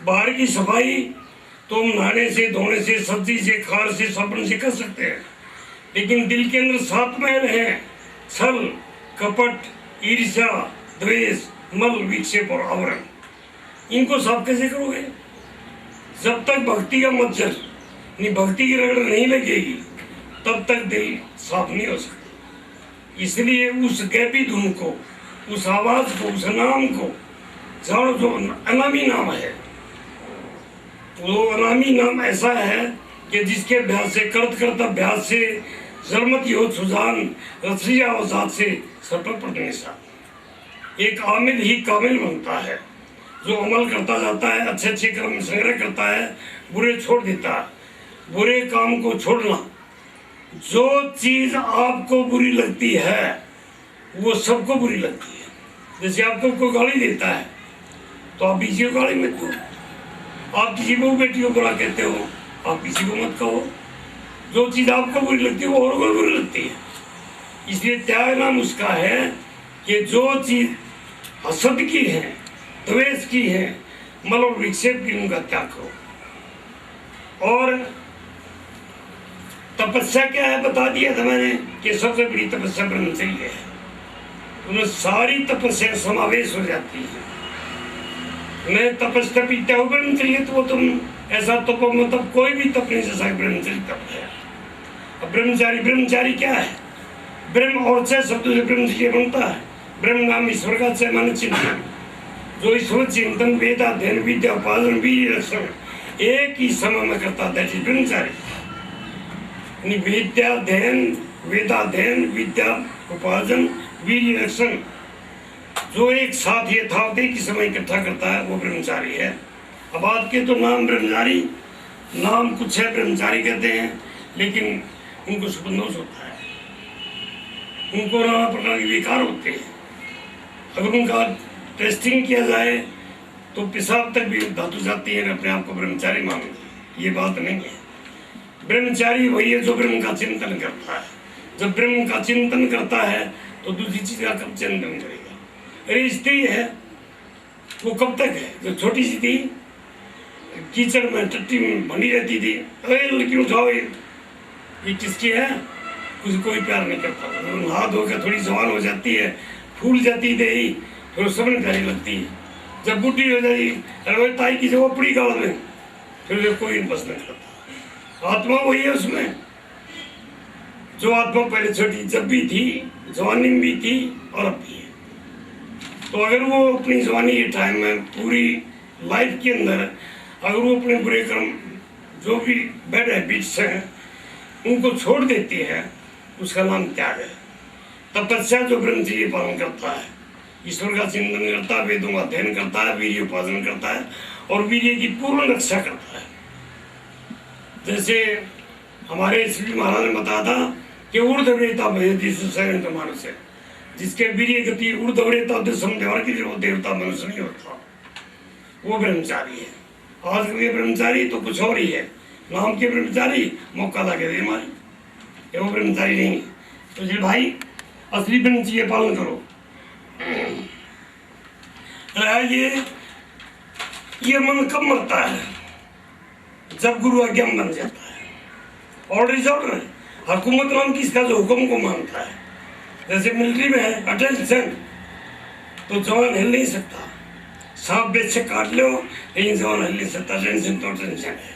बाहर की सफाई तो हम नहाने से, धोने से, सब्जी से, खार से, साबुन से कर सकते हैं, लेकिन दिल के अंदर 7 महल हैं: छल, कपट, ईर्ष्या, द्वेष, मल, विक्षेप और आवरण। इनको साफ कैसे करोगे? जब तक भक्ति का मज्जर भक्ति की रगड़ नहीं लगेगी तब तक दिल साफ नहीं हो सकता। इसलिए उस गैपी धुन को, उस आवाज को, उस नाम को जानो जो अनामी नाम है। वो अनामी नाम ऐसा है कि जिसके अभ्यास से, करत करत अभ्यास से, जरमत यो सुजान रसिया अवजात से सपट पटने सा। एक आमिल ही कामिल बनता है, जो अमल करता जाता है, अच्छे अच्छे कर्म संग्रह करता है, बुरे छोड़ देता है। बुरे काम को छोड़ना, जो चीज आपको बुरी लगती है वो सबको बुरी लगती है। जैसे आपको कोई गाली देता है तो आप किसी को गाली मत दो, आप किसी को बेटी को बुरा कहते हो, आप किसी को मत कहो। जो चीज आपको बुरी लगती है वो और को बुरी लगती है। इसलिए त्याग नाम उसका है कि जो चीज असद की है, द्वेष की है, मल और विक्षेप की, उनका त्याग करो। और तपस्या क्या है बता दिया था मैंने कि सबसे बड़ी तपस्या ब्रह्मचर्य है। उनमें सारी तपस्या समावेश हो जाती है। मैं तपस्या पीता हूँ ब्रह्मचर्य, तो वो तुम ऐसा तप मतलब कोई भी तप नहीं जैसा ब्रह्मचर्य तप है। अब ब्रह्मचारी क्या है? ब्रह्म और छह शब्दों से ब्रह्मचर्य बनता है। ब्रह्म नाम ईश्वर का छह माने चिंतन, जो ईश्वर चिंतन, वेदाध्ययन, विद्या उपार्जन, वीर्य रक्षण एक ही समय में करता है, ब्रह्मचारी। विद्याध्ययन, वेदाध्ययन, विद्या उपार्जन, वीर्य रक्षण जो एक साथ यथावत एक ही समय इकट्ठा करता है वो ब्रह्मचारी है। अब आपके तो नाम ब्रह्मचारी, नाम कुछ है ब्रह्मचारी कहते हैं, लेकिन उनको सुबंधोष होता है, उनको नाना प्रकार के विकार होते हैं। अगर उनका टेस्टिंग किया जाए तो पेशाब तक भी धातु जाती है, अपने आप को ब्रह्मचारी मानेंगे। ये बात नहीं है। ब्रह्मचारी वही है जो ब्रह्म का चिंतन करता है। जब ब्रह्म का चिंतन करता है तो दूसरी चीज का कब चिंतन करेगा? अरे स्त्री है वो कब तक है? जो छोटी सी थी, कीचड़ में टट्टी में बनी रहती थी, अरे लड़की उठाओ, ये किसकी है? उसको कोई प्यार नहीं करता। नहा धोकर थोड़ी जवान हो जाती है, फूल जाती देही, फिर सबने प्यारी लगती है। जब बुढ़ी हो जाएगी, अरे ताई की जगह पड़ी गाड़ में, फिर कोई बस नहीं करता। आत्मा वही है उसमें, जो आत्मा पहले छोटी जब भी थी, जवानी में भी थी और अब भी है। तो अगर वो अपनी जवानी के टाइम में, पूरी लाइफ के अंदर, अगर वो अपने बुरे कर्म, जो भी बैड हैबिट्स हैं, उनको छोड़ देती है, उसका नाम त्याग है। तपस्या जो ब्रह्मचर्य पालन करता है, ईश्वर का चिंतन करता है, वेदों का अध्ययन करता है, वीर्य उपार्जन करता है और वीर्य की पूर्ण रक्षा करता है। जैसे हमारे श्री महाराज ने बताया था कि ऊर्ध्वरेता मानुष है, जिसके वीर्य गति ऊर्ध्वरेता देवर की जो देवता मनुष्य नहीं होता, वो ब्रह्मचारी है। आज के ब्रह्मचारी तो कुछ और ही है, नाम के ब्रह्मचारी, मौका लगे दे हमारी, वो ब्रह्मचारी नहीं है। तो जी भाई असली ब्रह्मचर्य पालन करो। ये मन कब मरता है? जब गुरु आज्ञा बन जाता है। Order is order. हुकूमत नाम किसका जो हुक्म को मानता है। जैसे मिलिट्री में है अटेंशन, तो जवान हिल नहीं सकता। सांप बेशक काट लो, लेकिन जवान हिल नहीं सकता। टेंशन तो टेंशन है।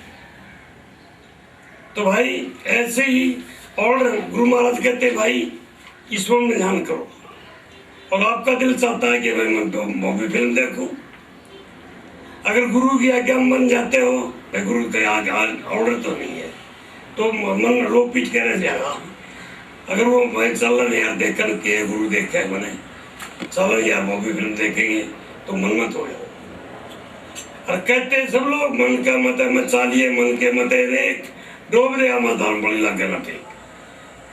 तो भाई ऐसे ही ऑर्डर गुरु महाराज कहते भाई ईश्वर में ध्यान करो। और आपका दिल चाहता है कि भाई मैं मूवी फिल्म देखूं, अगर गुरु की आज्ञा में बन जाते हो, भाई गुरु का ऑर्डर तो नहीं है, तो मन रो पीट कर रह जाएगा। अगर वो भाई चल रहे यार देख कर के गुरु देख के मैंने चलो यार मूवी फिल्म देखेंगे, तो मन मत हो जाओ। और कहते सब लोग मन का मत मत चालिए, मन के मत देख डूब दे मत बड़ी लगे न ठीक।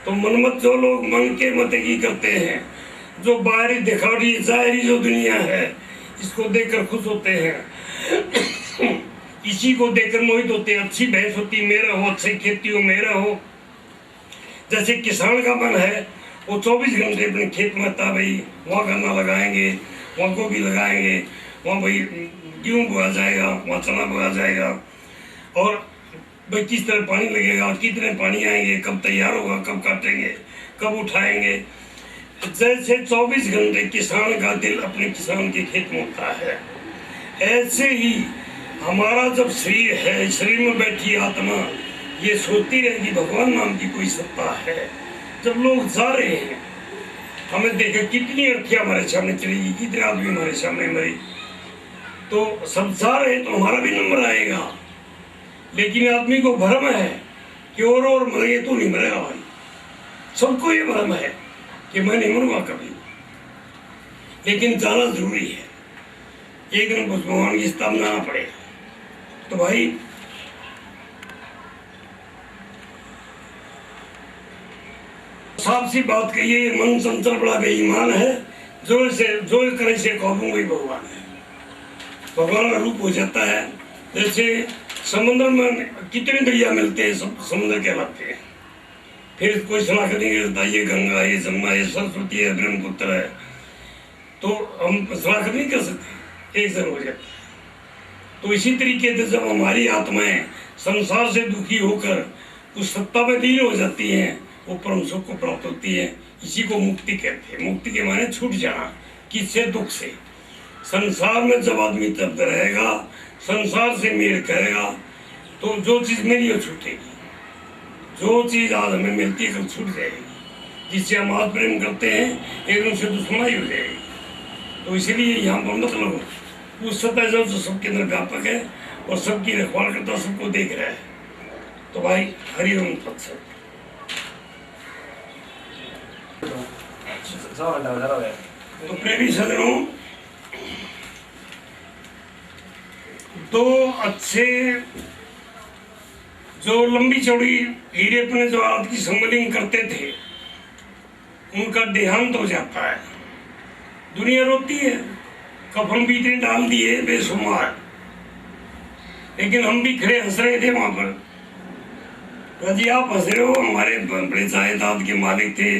तो मनमत जो लोग मन के मत की करते हैं, जो बाहरी दिखावटी जाहिरी जो दुनिया है, इसको देखकर खुश होते हैं, इसी को देखकर मोहित होते हैं। अच्छी भैंस होती मेरा हो, अच्छी खेती हो मेरा हो। जैसे किसान का मन है, वो 24 घंटे अपने खेत में था, भाई वहाँ गन्ना लगाएंगे, वहाँ गोभी लगाएंगे, वहाँ भाई गेहूँ बोया जाएगा, वहाँ चना बोया जाएगा, और भाई किस तरह पानी लगेगा, कितने पानी आएंगे, कब तैयार होगा, कब काटेंगे, कब उठाएंगे। जैसे 24 घंटे किसान का दिल अपने किसान के खेत में होता है, ऐसे ही हमारा जब शरीर है, शरीर में बैठी आत्मा ये सोचती रहेगी भगवान नाम की कोई सत्ता है। जब लोग जा रहे हैं, हमें देखे कितनी अर्थियाँ हमारे सामने चलेगी, कितने आदमी हमारे सामने मरे, तो सब जा रहे तो हमारा भी नंबर आएगा। लेकिन आदमी को भ्रम है कि और मरेंगे तो नहीं मरेगा भाई। सबको ये भ्रम है कि मैं नहीं मरूंगा कभी, लेकिन जाना जरूरी है। एक दिन कुछ भगवान की स्थापना आना पड़ेगा। तो भाई साफ सी बात कहिए, मन चंचल बड़ा बेईमान है, जो करे से कहूँ वही भगवान है। भगवान का रूप हो जाता है। जैसे समुद्र में कितने दरिया मिलते हैं, सब समुद्र कहलाते हैं। फिर कोई सलाह करेंगे ये गंगा, ये जमुना, ये सरस्वती है, ब्रह्मपुत्र है, तो हम सलाह नहीं कर सकते, एक जन हो जाता है। तो इसी तरीके से जब हमारी आत्माएं संसार से दुखी होकर उस सत्ता में लीन हो जाती हैं, वो परम सुख को प्राप्त होती है। इसी को मुक्ति कहते हैं। मुक्ति के माने छूट जाना, किससे? दुख से। संसार में जब आदमी तब रहेगा, संसार से मेल करेगा, तो जो चीज़ मेरी वो छूटेगी। जो चीज़ आज हमें मिलती है कल छूट जाएगी। जिससे हम आज प्रेम करते हैं एक दूसरे से दुश्मनी हो जाएगी। तो इसलिए यहाँ पर मतलब उस सत्ता जो सबके अंदर व्यापक है और सबकी रखवाल करता, सबको देख रहा है। तो भाई हरि ओम तत्सत। तो प्रेमी सज्जनों, दो अच्छे जो लंबी चौड़ी हीरे अपने जो हाथ की संगलिंग करते थे, उनका देहांत हो जाता है। दुनिया रोती है, कफन भी इतने डाल दिए बेशुमार, लेकिन हम भी खड़े हंस रहे थे वहां पर। राजी आप हंस रहे हो, हमारे बड़े जायदाद के मालिक थे,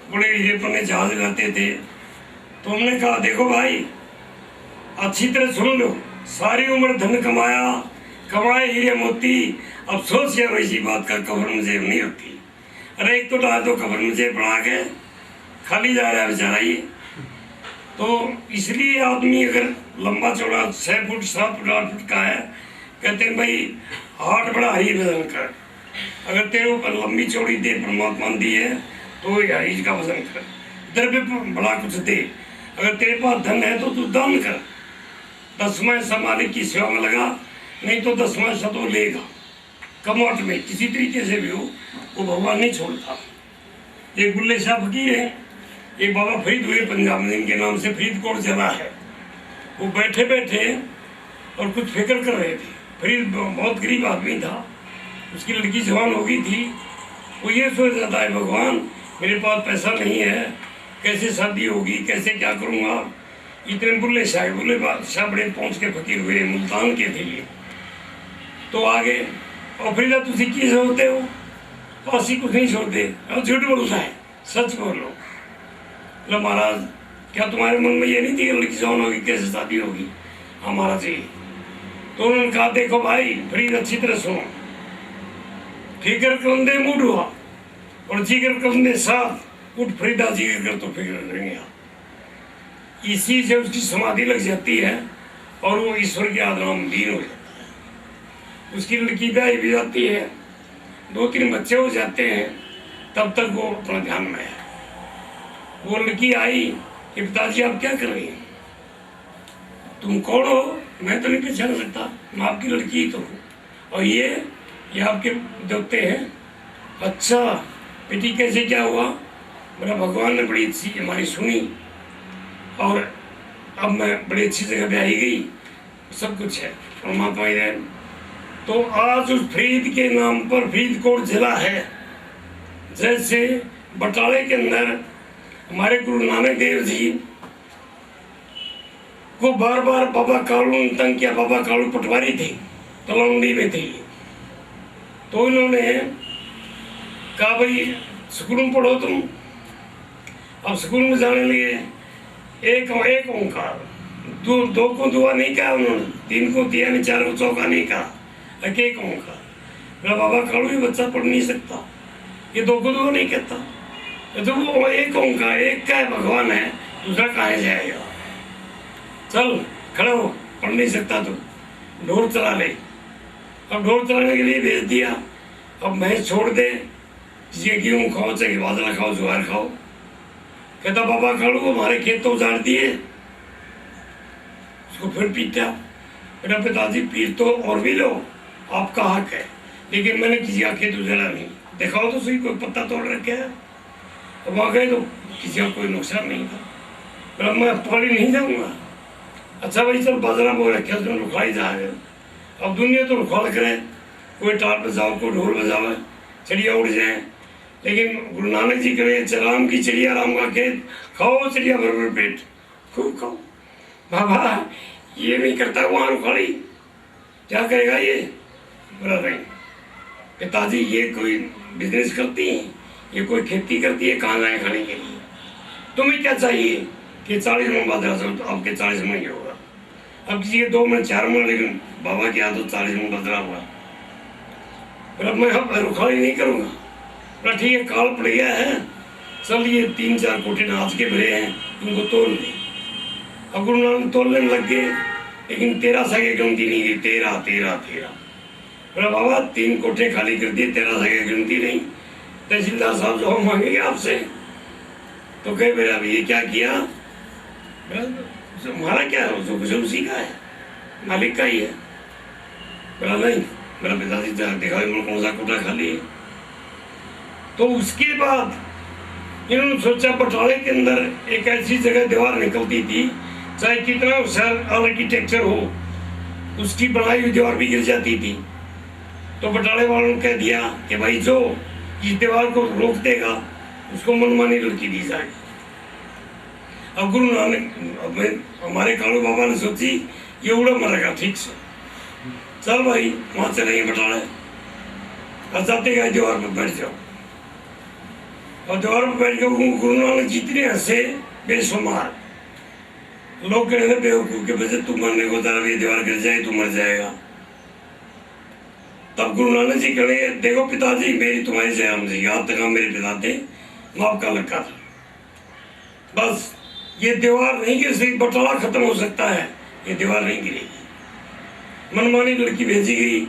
बड़े हीरे पन्ने जहाज लाते थे। तो हमने कहा देखो भाई, अच्छी तरह सुन लो, सारी उम्र धन कमाया, कमाए हीरे मोती, अफसोस है वैसी बात का कब्र मुझे नहीं होती। अरे एक तो डाल दो कब्र मुझे बढ़ा के, खाली जा रहा है बेचारा ये। तो इसलिए आदमी अगर लंबा चौड़ा 6 फुट 7 फुट 8 फुट का है, कहते हैं भाई हाथ बड़ा ही वजन कर। अगर तेरे ऊपर लंबी चौड़ी दे परमात्मा दी है तो हरीज का वजन कर, द्रव्य बड़ा कुछ दे। अगर तेरे पास धन है तो तू दान कर, 10वां हिस्सा मालिक की सेवा में लगा, नहीं तो 10वां हिस्सा तो लेगा कमौट में, किसी तरीके से भी हो, वो भगवान नहीं छोड़ता। एक बुल्ले शाह फकीर है, एक बाबा फरीद हुए पंजाब में, इनके नाम से फरीदकोट जिला है। वो बैठे बैठे और कुछ फिक्र कर रहे थे। फरीद बहुत गरीब आदमी था, उसकी लड़की जवान हो गई थी। वो ये सोच रहा था भगवान मेरे पास पैसा नहीं है, कैसे शादी होगी, कैसे क्या करूँगा। इतने बुल्ले शाह बड़े पहुँच के फकीर हुए, मुल्तान के थे ये। तो आगे और फरीदा तुझे की सोचते हो? पासी कुछ नहीं छोड़ते, और झूठ बोलता है, सच बोलो। मतलब महाराज क्या तुम्हारे मन में ये नहीं थी कि लड़की जवान होगी, कैसे शादी होगी? हाँ महाराज जी। तो उन्होंने कहा देखो भाई फरीद अच्छी तरह सुनो, फिक्र करंदे मूड हुआ और जिक्र करंदे साथ उठ फरीदा जिक्र कर तो फिक्र करेंगे। इसी से उसकी समाधि लग जाती है और वो ईश्वर के आदर में लीन हो जाता है। उसकी लड़की ब्याही भी जाती है, 2-3 बच्चे हो जाते हैं, तब तक वो अपना ध्यान में है। वो लड़की आई कि पिताजी आप क्या कर रही हैं? तुम कौन हो? मैं तो नहीं पहचान सकता, मैं आपकी लड़की ही तो हूँ। और ये आपके देवते हैं? अच्छा बेटी कैसे क्या हुआ? मेरा भगवान ने बड़ी अच्छी हमारी सुनी और अब मैं बड़ी अच्छी जगह पे आई गई, सब कुछ है परमात्मा ही है। तो आज उस फरीद के नाम पर फरीदकोट जिला है। जैसे बटाले के अंदर हमारे गुरु नानक देव जी को बार बार बाबा कालू ने तंग किया। बाबा कालू पटवारी थे, तलवंडी में थे। तो इन्होंने कहा भाई स्कूल में पढ़ो तुम। अब स्कूल में जाने लगे, एक ओंकार दो को दुआ नहीं कहा उन्होंने, 3 को दिया नहीं, 4 को चौका नहीं कहा, एक का। मेरा बाबा कालू ये बच्चा पढ़ नहीं सकता, ये 2 को दुआ नहीं कहता। तो वो एक का, एक का है भगवान है, दूसरा कहाँ से आएगा। चल खड़ा हो, पढ़ नहीं सकता तो ढोल चला ले। अब ढोल चलाने के लिए भेज दिया। अब भैंस छोड़ दे, किसी गेहूँ खाओ, चाहे बाजरा खाओ, ज्वार खाओ। कहता बाबा कालू हमारे खेत तो उजाड़ दिए। उसको फिर पीटा, बेटा पिताजी पीर तो और भी लो, आपका हक है, लेकिन मैंने किसी का खेत उजाड़ा नहीं। दिखाओ तो सही, कोई पत्ता तोड़ रखे है। अब आ गए तो किसी का कोई नुकसान नहीं था। बेटा मैं पानी नहीं जाऊँगा। अच्छा भाई चल बाजरा बोल रखे, उसमें रुखाई जाएगा। अब दुनिया तो रुखाड़ करे, कोई टाट बजाओ, कोई ढोल बजाओ, चिड़िया उड़ जाए। लेकिन गुरु नानक जी कहे चराम की चिड़िया राम का खेत, खाओ चिड़िया भर भर पेट, खूब खाओ। बाबा ये नहीं करता वहाँ रुखाड़ी, क्या करेगा ये। बोला नहीं पिताजी ये कोई बिजनेस करती है, ये कोई खेती करती है, कहाँ जाए खाने के लिए। तुम्हें क्या चाहिए कि 40 मन बाजरा चलो, तो आपके 40 मन ही होगा। अब किसी के 2 मन 4 मन, लेकिन बाबा के यहाँ तो 40 मन बाजरा हुआ। मैं रुखाड़ी नहीं करूँगा। ठीक है काल पड़ गया है, चल ये 3-4 कोठे नाच के भरे हैं, इनको तोड़ ले। अब गुरु नानक तोड़ने लग गए, लेकिन 13 सगे गिनती नहीं गई, 13 13 13। बोला बाबा 3 कोठे खाली कर दिए, 13 सगे गिनती नहीं। तहसीलदार साहब जो मांगेंगे आपसे, तो कहे मेरा ये क्या किया। हमारा क्या है, जो कुछ उसी का है, मालिक का ही है। बोला नहीं, मेरा पिताजी देखा कौन सा कोठा खाली है। तो उसके बाद इन्होंने सोचा बटाले के अंदर एक ऐसी जगह दीवार निकलती थी, चाहे कितना आर्किटेक्चर हो, उसकी बनाई हुई दीवार भी गिर जाती थी। तो बटाले वालों ने कह दिया कि भाई जो इस दीवार को रोक देगा उसको मनमानी लड़की दी जाएगी। अब गुरु नानक हमारे कालू बाबा ने सोची ये उड़ा मरेगा ठीक से, चल भाई वहां चलेंगे बटाले। और जाते गए दीवार पर बैठ जाओ, और दीवार पर बैठ के गुरु नानक जितने हंसे बेशुमार। लोग कह रहे बेवकूफ के वजह तू मरने को जरा ये दीवार गिर जाए तू मर जाएगा। तब गुरु नानक जी कहे देखो पिताजी मेरी तुम्हारी जयराम जी, यहाँ तक मेरे पिता थे, माप का लक्का था। बस ये दीवार नहीं गिर सकती, बटाला खत्म हो सकता है, ये दीवार नहीं गिरेगी। मनमानी लड़की भेजी गई,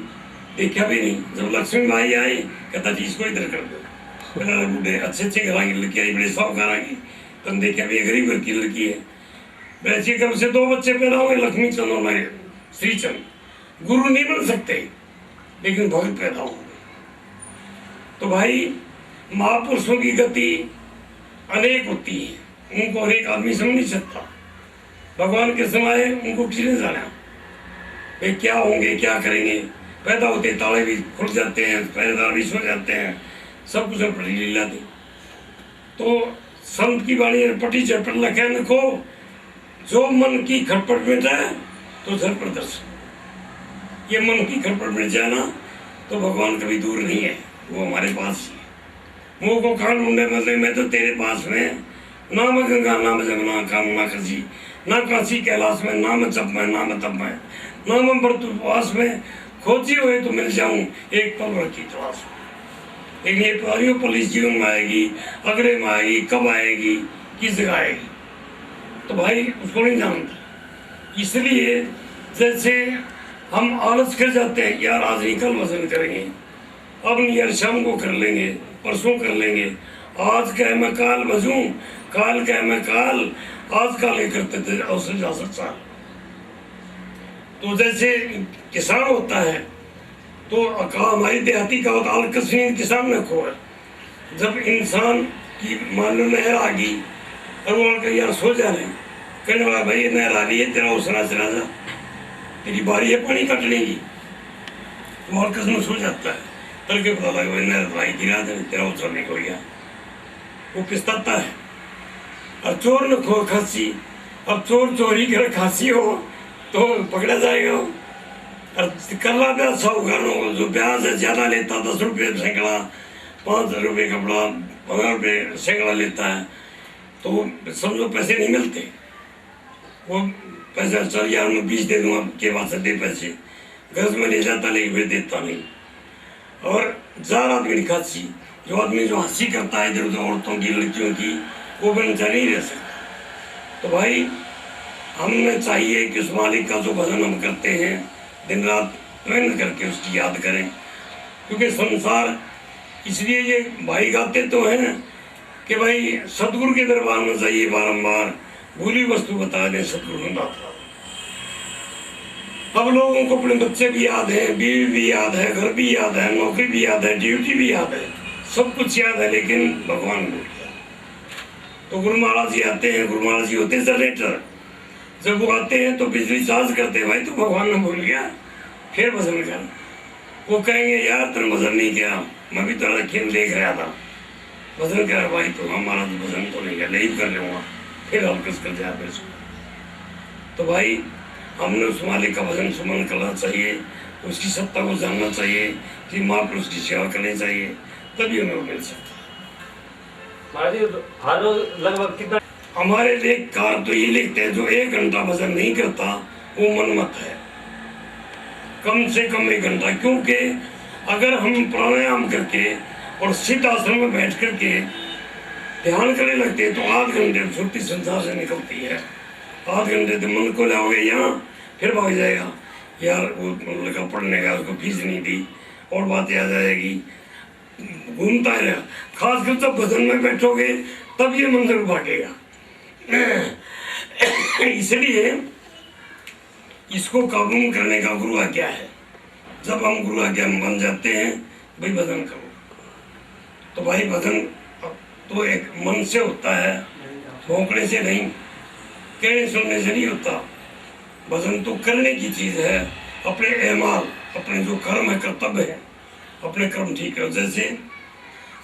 देखा भी नहीं। जब लक्ष्मी भाई आई कहता जी इसको इधर कर दो। बूढ़े अच्छे घर की लड़की आई, बड़े शौक की, तुम देखा भी गरीब घर की लड़की है। वैसे घर से 2 बच्चे पैदा हुए, लक्ष्मी चंद और मैं श्रीचंद। गुरु नहीं बन सकते लेकिन भक्त पैदा होंगे। तो भाई महापुरुषों की गति अनेक होती है, उनको अनेक आदमी समझ नहीं सकता। भगवान के समय उनको किसी ने जाना वे क्या होंगे क्या करेंगे। पैदा होते ताले भी खुल जाते हैं, पहरेदार भी सो जाते हैं, सब कुछ पड़ी लीला थी। तो संत की वाणी पटी चपट लखे लिखो, जो मन की खटपट में जाए तो झर प्रदर्शन। ये मन की खटपट में जाए ना तो भगवान कभी दूर नहीं है, वो हमारे पास ही है। मुँह को खान ढूंढे मतलब मैं तो तेरे पास में, ना मैं गंगा ना मैं जमुना कानू ना खसी, ना काशी कैलाश में, ना मैं जप में ना मैं तप में, ना मैं व्रतवास में, खोजी हुए तो मिल जाऊं एक पल भर की तलाश में। लेकिन ये पारियों पुलिस जीवन में आएगी, अगले में आएगी, कब आएगी, किस जगह आएगी, तो भाई उसको नहीं जानता। इसलिए जैसे हम आलस कर जाते हैं, यार आज नहीं कल वजन करेंगे, अब नहीं यार शाम को कर लेंगे, परसों कर लेंगे, आज कह मैं काल बजूं, काल कह मैं काल, आज काल ये करते थे अवसर जा सकता। तो जैसे किसान होता है तो हमारी देहाती का होता है कश्मीर किसान में खो है। जब इंसान की मान लो नहर आ गई और वो यार सो जा रहे हैं, कहने वाला भाई नहर आ रही है, तेरा उसरा चला जा, तेरी बारी है पानी काटने की, वो कसम सो जाता है। तड़के पता लगा भाई नहर भाई गिरा दे, तेरा उसरा नहीं हो गया, वो किस्ताता है। और चोर न खो खांसी, अब चोर चोरी कर खांसी हो तो पकड़ा जाएगा। और कर रहा था साहूकारों जो ब्याज है ज्यादा लेता, 10 रुपये सैकड़ा, 5 रुपये कपड़ा, 15 रुपये सैकड़ा लेता है, तो समझो पैसे नहीं मिलते, वो पैसा चल यार मैं 20 दे दूंगा के बाद से दे पैसे, गज में ले जाता नहीं फिर देता नहीं। और जार आदमी नहीं खाती, जो आदमी जो हंसी करता है इधर उधर औरतों की लड़कियों की, वो बेचा नहीं रह सकता। तो भाई हमें चाहिए कि उस मालिक का जो भजन हम करते हैं दिन रात मेहनत करके उसकी याद करें, क्योंकि संसार इसलिए ये भाई गाते तो हैं कि भाई सतगुरु के दरबार में जाइए बारंबार, भूली वस्तु बता दें सतगुरु दाता। अब लोगों को अपने बच्चे भी याद हैं, बीवी भी याद है, घर भी याद है, नौकरी भी याद है, ड्यूटी भी याद है, सब कुछ याद है, लेकिन भगवान भूल गया। तो गुरु महाराज जी आते हैं, गुरु महाराज जी होते जनरेटर, जब वो आते हैं तो बिजली चार्ज करते हैं, भाई तो भगवान ने भूल गया फिर भजन कर। वो कहेंगे यार तेरे भजन नहीं किया, मैं भी तेरा खेल देख रहा था, भजन कर भाई तो हमारा तो भजन तो नहीं किया, नहीं कर लूँगा, फिर हल्कस कर जाए फिर। तो भाई हमने उस मालिक का भजन सुमन करना चाहिए, उसकी सत्ता को जानना चाहिए कि महापुरुष की सेवा करनी चाहिए, तभी हमें वो मिल सकता है। हर रोज लगभग कितना हमारे लेखकार तो ये लिखते हैं जो 1 घंटा भजन नहीं करता वो मनमत है, कम से कम 1 घंटा। क्योंकि अगर हम प्राणायाम करके और सिद्ध आश्रम में बैठ करके ध्यान करने लगते हैं तो 8 घंटे छुट्टी संसार से निकलती है। 8 घंटे तो मन को लाओगे यहाँ, फिर भाग जाएगा यार वो लड़का पढ़ने का, उसको फीस नहीं दी और बातें आ जाएगी, घूमता है। खासकर जब भजन में बैठोगे तब ये मंदिर भागेगा। इसलिए इसको काबू करने का गुरु आज्ञा है। जब हम गुरु आज्ञा में बन जाते हैं भाई भजन करो, तो भाई भजन तो एक मन से होता है, भोंकने से नहीं, कहने सुनने से नहीं होता। भजन तो करने की चीज है, अपने एमाल, अपने जो कर्म है, कर्तव्य है, अपने कर्म ठीक है। जैसे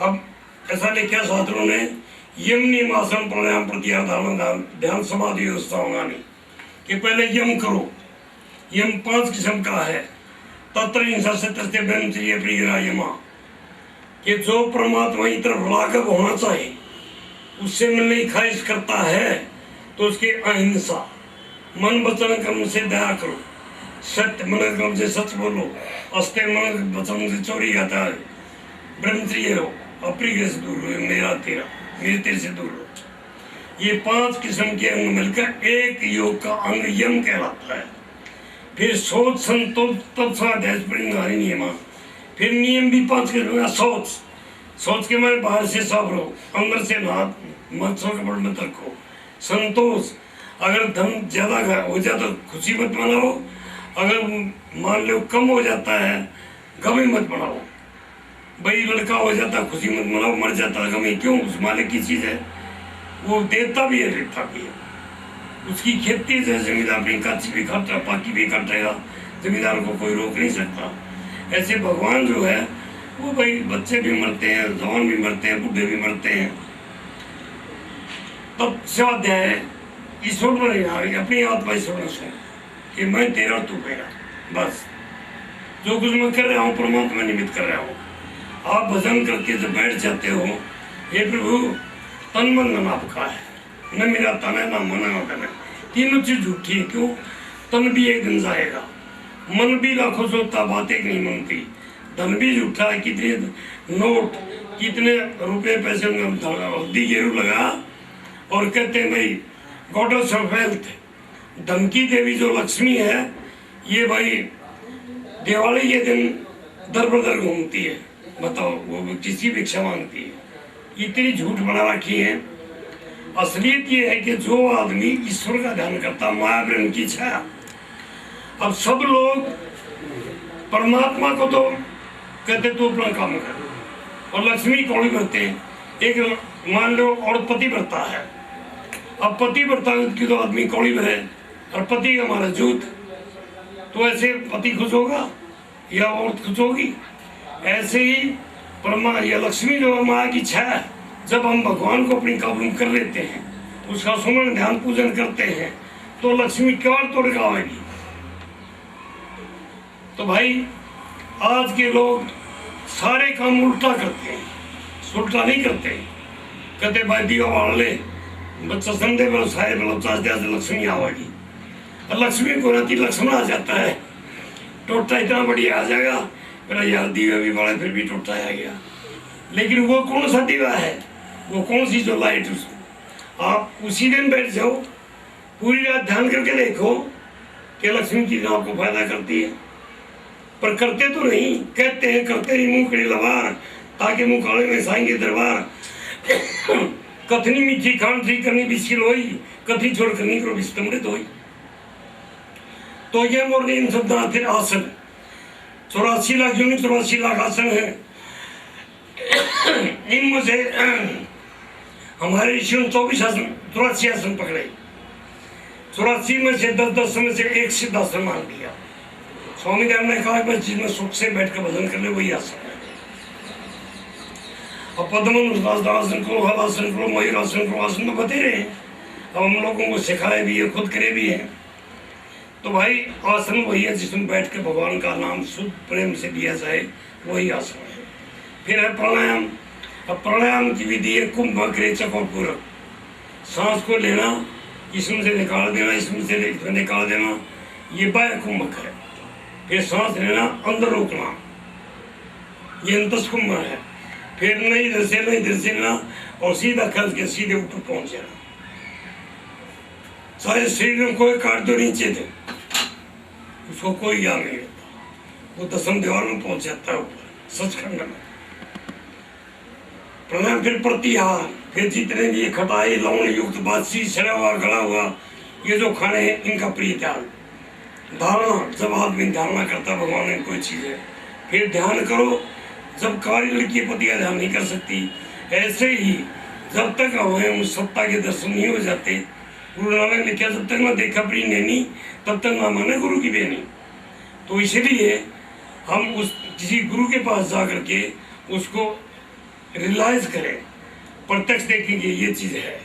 अब ऐसा लिखा शास्त्रों ने, यम नियम आसन प्राणायाम प्रत्याहार धारण ध्यान समाधि व्यवस्था होगा नहीं, कि पहले यम करो। यम 5 किस्म का है, तत्र हिंसा सत्य ब्रह्मचर्य प्रियरा यमा, कि जो परमात्मा की तरफ लाघव होना चाहिए उससे मिलने की ख्वाहिश करता है तो उसकी अहिंसा, मन वचन कर्म से दया करो, सत्य मन कर्म से सच बोलो, अस्ते मन वचन से चोरी खाता है, ब्रह्मचर्य रहो, अप्रिय से दूर रहो, मेरा तेरा मेरे तेरे से दूर रहो। ये 5 किस्म के अंग मिलकर एक योग का अंग यम कहलाता है। फिर सोच संतोष तब स्वाध्याय नियम, फिर नियम भी 5 किस्म का। सोच के मारे बाहर से साफ रहो, अंदर से हाथ मत सो कपड़ मत रखो। संतोष, अगर धन ज्यादा हो जाए तो खुशी मत मनाओ, अगर मान लो कम हो जाता है गमी मत मनाओ। भाई लड़का हो जाता खुशी मत मनाओ, मर जाता गमी, क्यों? उस मालिक की चीज है, वो देता भी है लेता भी है। उसकी खेती से जमींदार अपनी कच्ची भी काट रहा, पाकी भी काटेगा, जमींदार को कोई रोक नहीं सकता। ऐसे भगवान जो है वो भाई बच्चे भी मरते हैं, जवान भी मरते हैं, बूढ़े भी मरते हैं। तब स्वाध्याय है, ईश्वर पर नहीं आ रही, अपनी आत्मा ईश्वर से कि मैं तेरा तू मेरा, बस जो कुछ मैं कर रहा हूँ परमात्मा निमित्त कर रहा हूँ। आप भजन करके जब बैठ जाते हो, हे प्रभु तन मन आपका है, न मेरा तन है न मन है न, तीनों चीज झूठी है। क्यों? तन भी एक दिन जाएगा, मन भी लाखों सोता, बातें नहीं मनती, धन भी झूठा है। कितने नोट, कितने रुपए पैसे हल्दी गेरू लगा और कहते हैं भाई गॉडेस ऑफ वेल्थ, धन की देवी जो लक्ष्मी है, ये भाई दिवाली के दिन दर बदर घूमती है। बताओ, वो किसी भिक्षा मांगती है। इतनी झूठ बना रखी है। असलियत ये है कि जो आदमी ईश्वर का ध्यान करता, माया ब्रह्म की छाया। अब सब लोग परमात्मा को तो कहते तू अपना काम कर, और लक्ष्मी कौड़ी भरते हैं। एक मान लो और पति भरता है, अब पति भरता है कि तो आदमी कौड़ी भरे और पति का हमारा जूत, तो ऐसे पति खुश होगा या औरत खुश होगी? ऐसे ही परमा या लक्ष्मी जो है माया की छाया, जब हम भगवान को अपनी काबू कर लेते हैं, उसका सुमन ध्यान पूजन करते हैं, तो लक्ष्मी क्यों तोड़ के आएगी। तो भाई आज के लोग सारे काम उल्टा करते हैं, उल्टा नहीं करते। कहते भाई दिया वाले बच्चा संडे में सारे में लक्ष्मी आवेगी, लक्ष्मी को राती लक्ष्मण आ जाता है, टोटा इतना बढ़िया आ जाएगा, मेरा यार दीवा भी बड़ा फिर भी टोटा आ गया। लेकिन वो कौन सा दीवा है, वो कौन सी जो लाइट, आप उसी दिन बैठ जाओ, पूरी रात ध्यान करके देखो कि लक्ष्मी की नाव को फायदा करती है। पर करते तो नहीं, कहते हैं करते नहीं मुंह कड़ी लवार, ताकि मुंह काले में साएंगे दरबार। कथनी मीठी खान थी करनी बिस्किल होई, कथी छोड़ करनी करो बिस्तमृत होई। तो ये मोरनी इन शब्द थे आसन, 84 लाख यूनिट 84 लाख आसन है। इनमें से हमारे ऋषियों ने 24 आसन 84 आसन पकड़े, 84 में से 10 में से एक सिद्धासन मान लिया। स्वामी देव ने कहा बस जिसमें सुख से बैठ कर भजन कर ले वही आसन है। अब पद्म आसन करो, हलासन करो, मयूरासन करो, आसन तो बते रहे, अब हम लोगों को सिखाए भी है, खुद करे भी है। तो भाई आसन वही है जिसमें बैठ के भगवान का नाम शुद्ध प्रेम से दिया जाए, वही आसन है। फिर है प्राणायाम। अब प्राणायाम की विधि है कुंभ रेचक और पूरक। सांस को लेना, इसमें से निकाल देना, इसमें से निकाल देना, ये बाह्य कुंभक है। फिर सांस लेना, अंदर रोकना, ये अंतस कुंभ है। फिर नहीं इधर से लेना और सीधा खर्च के सीधे ऊपर पहुंच जाना। सारे शरीर में कोई काट दो नीचे थे, उसको कोई याद नहीं रहता, वो 10वीं दीवार में पहुंच जाता है ऊपर सचखंड में। प्राणायाम फिर प्रत्याहार, फिर जितने भी खटाई लवण युक्त बासी सड़ा हुआ गला हुआ ये जो खाने हैं इनका प्रिय त्याग। धारणा, जब आदमी धारणा करता भगवान ने कोई चीज है। फिर ध्यान करो, जब कार्य लड़की पतिया ध्यान नहीं कर सकती। ऐसे ही जब तक हमें उस सत्ता के दर्शन नहीं हो जाते, गुरु नानक ने क्या जब तक ना देखा प्रिय नैनी तब तक ना माने गुरु की बेनी। तो इसलिए हम उस किसी गुरु के पास जा करके उसको रियलाइज करें, प्रत्यक्ष देखेंगे ये चीज है,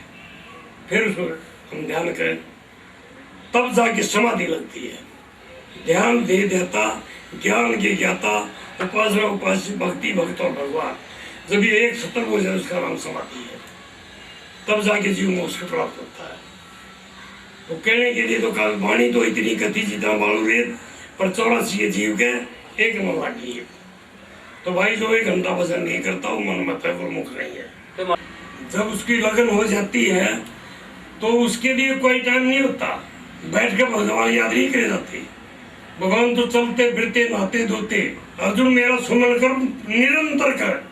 फिर उसको हम ध्यान करें, तब जाके समाधि लगती है। ध्यान दे देता, ज्ञान के ज्ञाता, उपासना उपास्य, भक्ति भक्त और भगवान, जब ये एक सत्तर हो जाए उसका नाम समाधि है, तब जाके जीव मोक्ष को प्राप्त होता है। तो कहने के लिए तो वाणी तो इतनी कथी जितना बालू रेत, पर 84 जीव के एक न लागी है। तो भाई जो 1 घंटा भजन नहीं करता वो मन मत है, गुरुमुख नहीं है। जब उसकी लगन हो जाती है तो उसके लिए कोई टाइम नहीं होता, बैठ के भगवान याद नहीं करे जाते। भगवान तो चलते फिरते नहाते धोते। अर्जुन मेरा सुमन कर निरंतर कर।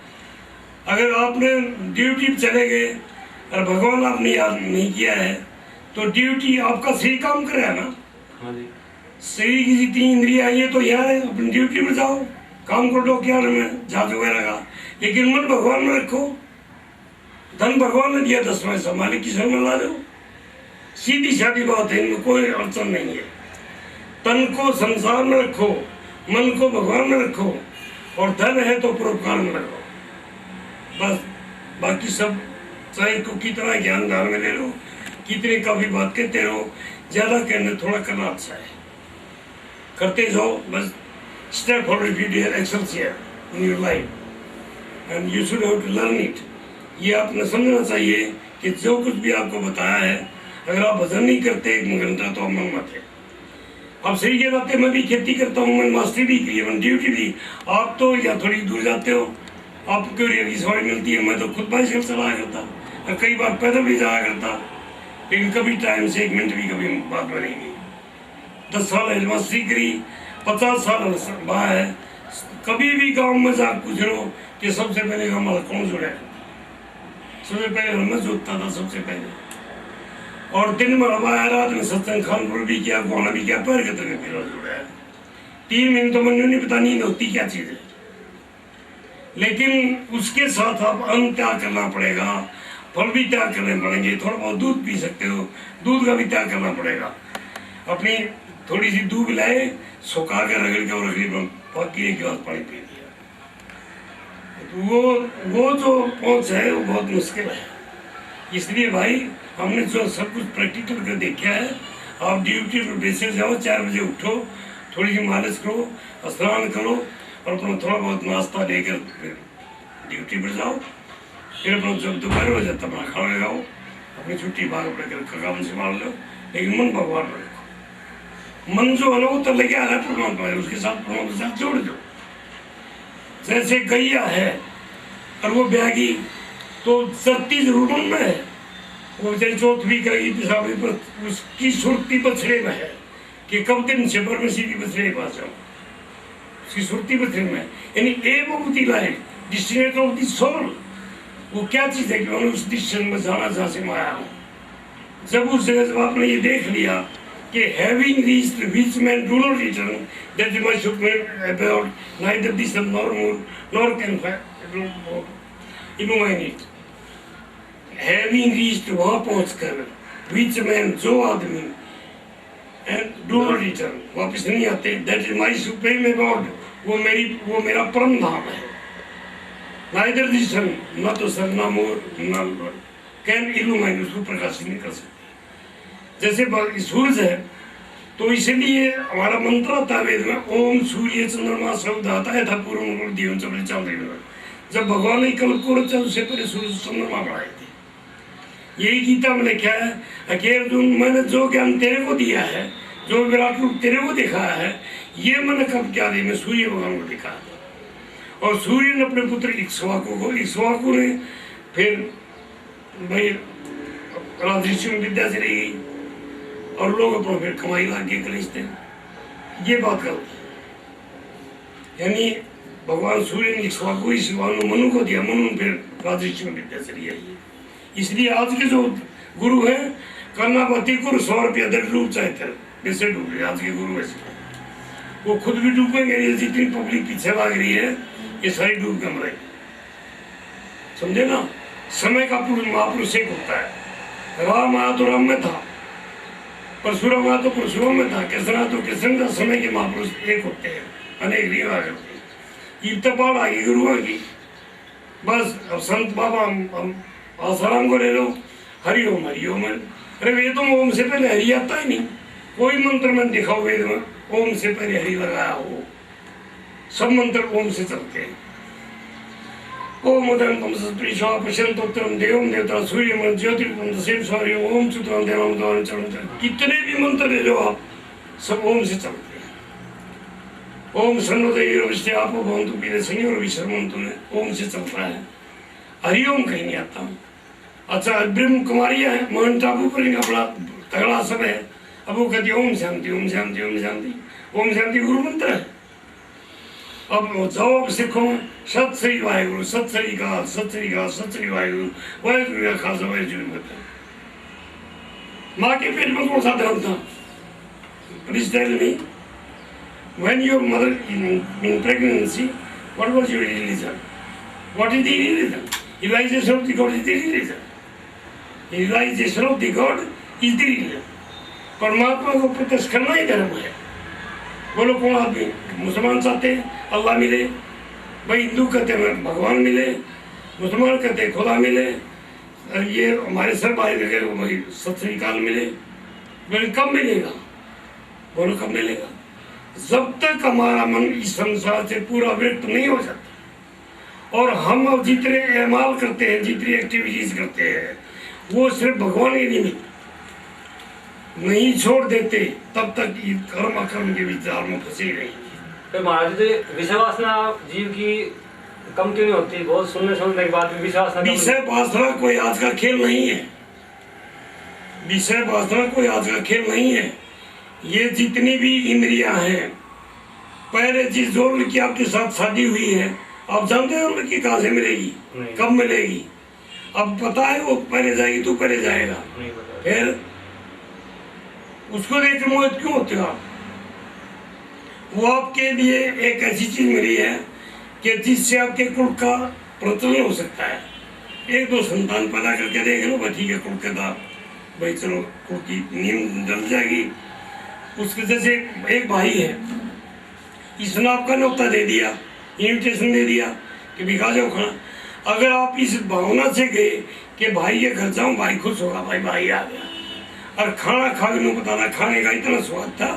अगर आपने ड्यूटी पे चले गए और भगवान आपने याद नहीं किया है तो ड्यूटी आपका सही काम करे ना। शरीर की जितनी इंद्रियां ये तो यार है, अपनी ड्यूटी में जाओ, काम कर लो क्या में जहाज वगैरह का, लेकिन मन भगवान में रखो। धन भगवान ने दिया 10 पैसा, मालिक की शरण में ला दो, सीधी सादी बात है, इनमें कोई अड़चन नहीं है। तन को संसार में रखो, मन को भगवान में रखो, और धन है तो परोपकार में रखो, बस। बाकी सब चाहे तो कितना ज्ञान दान में ले लो, कितने का भी बात कहते रहो, ज्यादा कहने थोड़ा करना अच्छा है, करते जाओ बस। Step for repeated exercise in your life and you should have to learn it. ये आपने समझना चाहिए कि जो कुछ भी आपको बताया है, अगर आप भजन नहीं करते 1 घंटा तो मन मत है। अब सही के नाते मैं भी खेती करता हूँ, मैं मास्टरी भी की है, मैं ड्यूटी भी। आप तो या थोड़ी दूर जाते हो, आपको कोरियर की सवारी मिलती है, मैं तो खुद बाइसिकल चलाया करता, कई बार पैदल भी जाया करता, लेकिन कभी टाइम से 1 मिनट भी कभी बात बनेगी। 10 साल मास्टरी करी, 50 साल बाहर है। कभी भी गांव में जा पूछ लो कि सबसे पहले गाँव वाला कौन जुड़ा है, सबसे पहले मैं जोतता था सबसे पहले। और दिन में हमारा रात में सत्संग खानपुर भी किया, गोना भी किया, पैर के तक फिर जुड़ा है। 3 महीने तो मैंने नहीं पता नींद होती क्या चीज है, लेकिन उसके साथ आप अन्न त्याग करना पड़ेगा, फल भी त्याग करने पड़ेंगे, थोड़ा बहुत दूध पी सकते हो, दूध का भी त्याग करना पड़ेगा। अपनी थोड़ी सी दूध लाए, सुखा कर रगड़ के और रगड़ी बाकी एक गिलास पानी पी दिया, तो वो जो पहुंच है वो बहुत मुश्किल है। इसलिए भाई हमने जो सब कुछ प्रैक्टिकल कर देखा है, आप ड्यूटी पर बेसिस जाओ, 4 बजे उठो, थोड़ी सी मालिश करो, स्नान करो और अपना थोड़ा बहुत नाश्ता लेकर ड्यूटी पर जाओ। फिर अपना जब दोपहर हो जाता अपना खाना लगाओ, अपनी छुट्टी भाग पड़कर काम संभाल लो, लेकिन मन भगवान में रखो। मन जो है ना वो तो लगे आ रहा है परमात्मा है, उसके साथ परमात्मा के साथ जोड़ दो। जैसे गैया है और वो ब्यागी तो शक्ति जरूर मन में है, वो जैसे चौथ भी करेगी पिशाब भी, पर उसकी सुरती बछड़े में है कि कब दिन से परमेश्वर की बछड़े के पास जाऊँ, उसकी सुरती बछड़े में है। यानी a mukti life destination of the soul, वो क्या चीज़ है कि मैंने उस डिस्टिनेशन में जाना जहाँ से मैं आया हूँ। जब उस जगह जब आपने ये देख लिया कि having reached which man do not return, that my supreme about neither this nor more nor can illumine it. Having reached वहाँ पहुँच कर which man जो आदमी and do not return वापस नहीं आते, that is my supreme about, वो मेरा परम धाम है। Neither this sun, ना तो सन ना मोर ना can illumine, उसको प्रकाशित नहीं कर सकते। जैसे सूरज है तो इसलिए हमारा मंत्र आता है वेद में, ओम सूर्य चंद्रमा शब्द आता है था पूर्व दियों चल चल रही है। जब भगवान ने कल को रचा उससे पहले सूरज चंद्रमा बढ़ाए थे। यही गीता में लिखा है कि अर्जुन मैंने जो ज्ञान तेरे को दिया है, जो विराट रूप तेरे को दिखाया है, ये मैंने कब क्या दिया, मैं सूर्य भगवान को दिखाया था। और सूर्य ने अपने पुत्र इक्ष्वाकु ने फिर भाई राजऋषि में विद्या से रही गई और लोग अपना फिर कमाई ला के कलिस्ते, ये बात गलत है। यानी भगवान सूर्य ने इक्ष्वाकु, इक्ष्वाकु ने मनु को दिया, मनु फिर राजऋषि में विद्या से लिया। इसलिए आज के जो गुरु हैं कर्णावती को 100 रुपया दर डूब चाहते वैसे डूब रहे आज के गुरु, वैसे वो खुद भी डूबेंगे। ये जितनी पब्लिक पीछे भाग रही है ये सारी डूब के मरेगी, समझे ना। समय का पुरुष महापुरुष एक होता है, राम आया तो राम में था, परशुराम आया तो परशुराम में था, कृष्ण आया तो कृष्ण था। समय के महापुरुष एक होते हैं, अनेक रिवाज होते हैं। इब्तपाड़ आ गई गुरुओं की, बस अब संत बाबा आसाराम को ले लो, हरिओम हरिओम। अरे वेदों में ओम से पहले हरि आता ही नहीं, कोई मंत्र में दिखाओ वेद में ओम से पहले हरि लगाया हो, सब मंत्र ओम से चलते हैं। ओम उदयं तम सत्प्रीशा पश्यन्तोत्तरं देवं देवता सूर्यं ज्योतिर्गं दशेव सौर्य ओम सुतरां देवां उदाहरण चरण, कितने भी मंत्र ले लो आप, सब ओम से चलते हैं। ओम सन्नोदय विश्व आपो भवन्तु पीले संयोग विश्रमन्तु ने ओम से चलता है, हरिओम कहीं नहीं आता। अच्छा ब्रह्म कुमारियाँ हैं, मोहन टापू पर इनका बड़ा तगड़ा सब है, अब वो कहती है ओम शांति ओम शांति ओम शांति। ओम शांति गुरु मंत्र है। अब जाओ अब सिखो सत श्री वाहेगुरु, सत श्री अकाल, सत श्री अकाल, सत श्री वाहेगुरु, वाहेगुरु का खालसा वाहेगुरु जी फतेह। माँ के पेट में कौन सा धर्म था? Please tell me, when your mother in pregnancy, what was your religion? What is the religion? Realization of the God is the religion. Realization of the God is the religion. परमात्मा को प्रत्यक्ष करना ही धर्म है। बोलो कौन आदमी? मुसलमान चाहते हैं अल्लाह मिले, भाई हिंदू कहते हैं भगवान मिले, मुसलमान कहते हैं खुदा मिले, ये हमारे सर भाई वगैरह भाई सत श्री अकाल मिले। बोले कब मिलेगा? बोलो कब मिलेगा? जब तक हमारा मन इस संसार से पूरा व्यक्त नहीं हो जाता और हम अब जितने अमाल करते हैं, जितनी एक्टिविटीज करते हैं, वो सिर्फ भगवान के निमित्त नहीं छोड़ देते, तब तक ये कर्म अकर्म के विचार में फंसे रहेंगे। तो महाराज जी विषय वासना जीव की कम क्यों नहीं होती? बहुत सुनने के बाद विषय वासना कोई आज का खेल नहीं है। विषय वासना कोई आज का खेल नहीं है। ये जितनी भी इंद्रियां हैं, पहले जिस जो लड़की आपके साथ शादी हुई है, आप जानते हो लड़की कहाँ से मिलेगी, कब मिलेगी? अब पता है वो पहले जाएगी, तू पहले जाएगा, फिर उसको देख मोहित क्यों होते हो आप? वो आपके लिए एक ऐसी चीज मिली है कि जिससे आपके कुल का प्रचलन हो सकता है। एक दो संतान पैदा करके देख लो, ठीक है कुल के था भाई, चलो कुल की नींद डल जाएगी। उसके जैसे एक भाई है, इसने आपका न्योता दे दिया, इन्विटेशन दे दिया कि भिखा जाओ खाना। अगर आप इस भावना से गए कि भाई ये घर जाऊँ, भाई खुश होगा, भाई आ गया, और खाना खा के नहीं बताना, खाने का इतना स्वाद था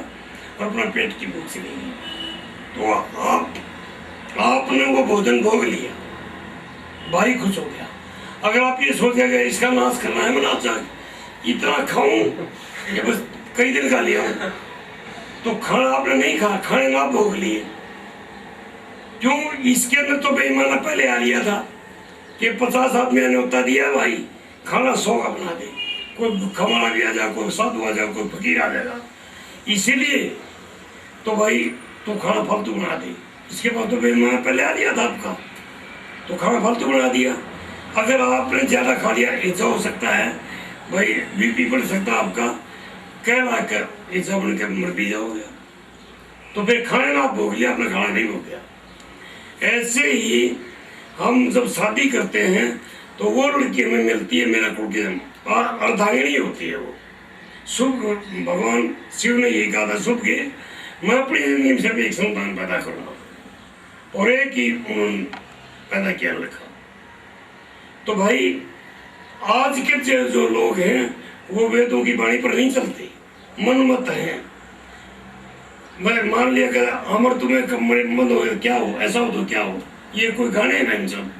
और अपना पेट की भूख से नहीं, तो आपने वो भोजन भोग लिया, भाई खुश हो गया। अगर आप ये सोच गए इसका नाश करना है, मैं नाच इतना खाऊं कि बस कई दिन खा लिया, तो तो खाना आपने नहीं खाया, खाने ना भोग लिए। क्यों? इसके अंदर तो बेईमाना पहले आ लिया था कि 50 आदमी ने न्योता दिया भाई खाना 100 का बना दे, कोई भूखा मारा भी आ जाए, कोई साधु आ जाए, कोई फकीर आ जाएगा, इसीलिए तो भाई तो खाना फालतू बना दे। इसके बाद तो बेईमाना पहले आ लिया था आपका, तो खाना फालतू बना दिया। अगर आपने ज़्यादा खा लिया, ऐसा हो सकता है भाई बीपी बढ़ सकता है आपका, कह रहा कर ऐसा बन के मर भी जाओगे। तो फिर खाने ना भोग लिया, अपना खाना नहीं भोग गया। ऐसे ही हम जब शादी करते हैं तो वो लड़की हमें मिलती है, मेरा कुल अर्धांगिनी होती है वो। शुभ भगवान शिव ने यही कहा था, शुभ के मैं अपनी जिंदगी में सिर्फ एक संतान पैदा करूँगा और एक ही उन्होंने पैदा किया लिखा। तो भाई आज के जो लोग हैं वो वेदों की वाणी पर नहीं चलते, मनमत हैं। मैं मान लिया कि अमर तुम्हें कमरे बंद हो क्या हो, ऐसा हो तो क्या हो, ये कोई गाने हैं सब।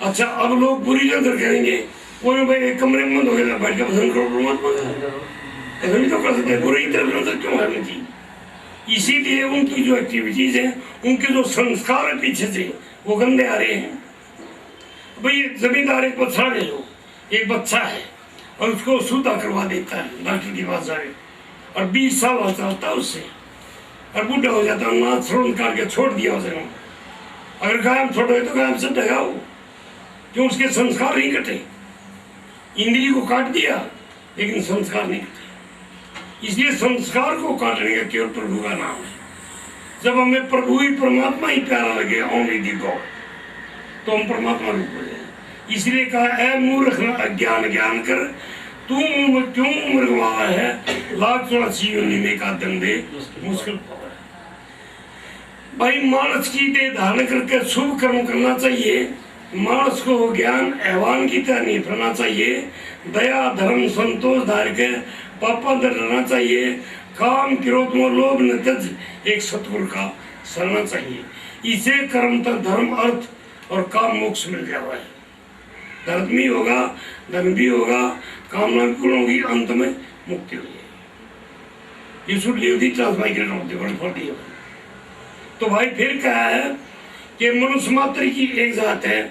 अच्छा अब लोग बुरी नजर करेंगे, वो भाई एक कमरे में बंद हो गया बैठ के पसंद करो परमात्मा, ऐसा भी तो कर सकते हैं। बुरी तरफ नजर क्यों है उनकी? इसीलिए उनकी जो एक्टिविटीज है, उनके जो संस्कार है पीछे से वो गंदे आ रहे हैं। भाई जमींदार एक बच्चा ले लो, एक बच्चा है और उसको सूता करवा देता है डॉक्टर के पास जाए और 20 साल बचा होता है उससे और बूढ़ा हो जाता है, नाथ श्रोण काट के छोड़ दिया उसे। अगर गायब छोड़ोगे तो गायब से डगा हो, क्यों? उसके संस्कार नहीं कटे। इंद्री को काट दिया लेकिन संस्कार नहीं कटे, इसलिए संस्कार को काटने का केवल प्रभु का नाम है। जब हमें प्रभु ही परमात्मा ही प्यारा लगे, ओनली दी गॉड, तो हम परमात्मा रूप हो जाए। इसलिए कहा ऐ मूर्ख अज्ञान ज्ञान कर, तू क्यों उम्र गंवाया है, लाख 84 योनि में का दंडे मुश्किल पावा। भाई मानस की देह धारण करके शुभ कर्म करना चाहिए, मानस को ज्ञान एहवान की तरह नहीं फैलाना चाहिए, दया धर्म संतोष धार के पापा डरना चाहिए, काम क्रोध में लोभ न तज एक सतगुरु का सरना चाहिए। इसे कर्म तक धर्म अर्थ और काम मोक्ष मिल जावा है। धर्म भी होगा, धन भी होगा, कामना भी पूर्ण होगी, अंत में मुक्ति हो जाएगी। You should live the transmigration of the world for the. तो भाई फिर कहा है कि मनुष्य मात्र की एक जात है,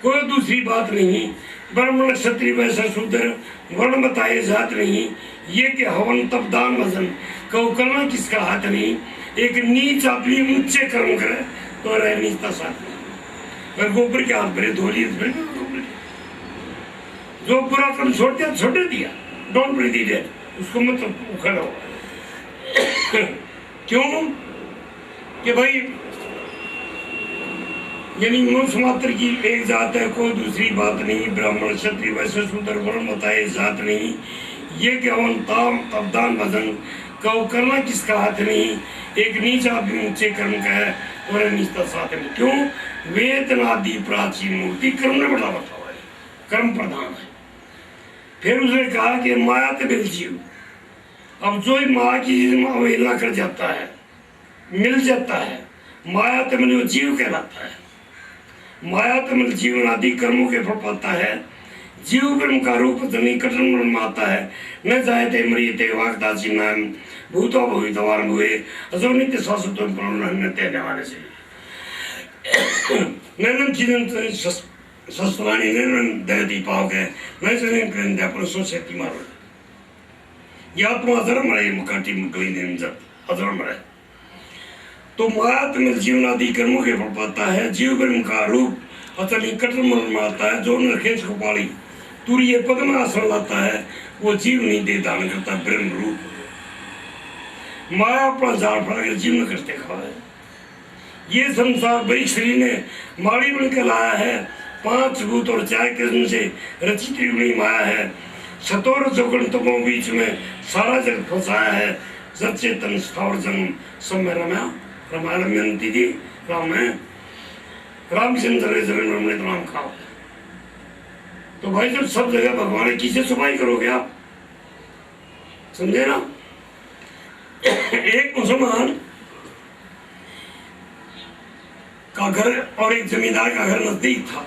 कोई दूसरी बात नहीं, ब्राह्मण क्षत्रिय वैश्य शूद्र वर्ण बताए जात नहीं, ये कि हवन तप दान भजन कहो करना किसका हाथ नहीं, एक नीच आदमी ऊंचे कर्म करे तो रह नीचता साथ नहीं। अगर गोबर के हाथ भरे धोली जो बुरा कर्म छोड़ दिया डोंट ब्रीथ इट, उसको मत उखड़ो। क्यों? कि भाई यानी मनुष्य मात्र की एक जात है, कोई दूसरी बात नहीं, ब्राह्मण क्षत्रिय वैश्य शूद्र वर्ण बताए जात नहीं, ये कि हवन ताम तपदान भजन कहो करना किसका हाथ नहीं, एक नीच आदमी ऊंचे कर्म का है और नीचता साथ नहीं। क्यों? वेद नादि प्राचीन मूर्ति कर्म ने बढ़ावा था, कर्म प्रधान है। फिर उसने कहा कि माया ते मिल जीव, अब जो माया की चीज अवहेलना कर जाता है मिल जाता है, माया ते मिल जीव कहलाता है। माया ते मिल जीवन आदि कर्मों के फल पाता है, जीव ब्रह्म का रूप धनी कठिन ब्रह्म आता है, न जाए ते मरियते वागदासी नाम भूतो भवितवार हुए अजो नित्य शाश्वत वाले से नैनम चीजन शस्त्राणी नैनम दहती पाव के नैन करें अपन सोचती मारो ये आत्मा अधर्म रहे मुकाटी मुकली ने जब अधर्म रहे। तो माया में जीवन आदि कर्मों के फल पाता है, जीव ब्रह्म का रूप अतली कठिन में आता है, जो नरखेच को पाली तुरीय पद में आश्रय लाता है, वो जीव नहीं दे दान करता ब्रह्म रूप। माया अपना जाल फड़ा जीव न करते खा है। ये संसार बड़ी शरीर ने माड़ी बन के लाया है, 5 भूत और 4 कृष्ण से रचित हुई माया है, सतोर जोगण तमो बीच में सारा जगत फंसाया है, सचेतन स्थावर जन्म सब में रम्या रमायणती थी राम है रामचंद्र ने राम खाओ। तो भाई जब सब जगह भगवान है, किसे सुनाई करोगे आप? समझे ना? एक मुसलमान का घर और एक जमींदार का घर नजदीक था।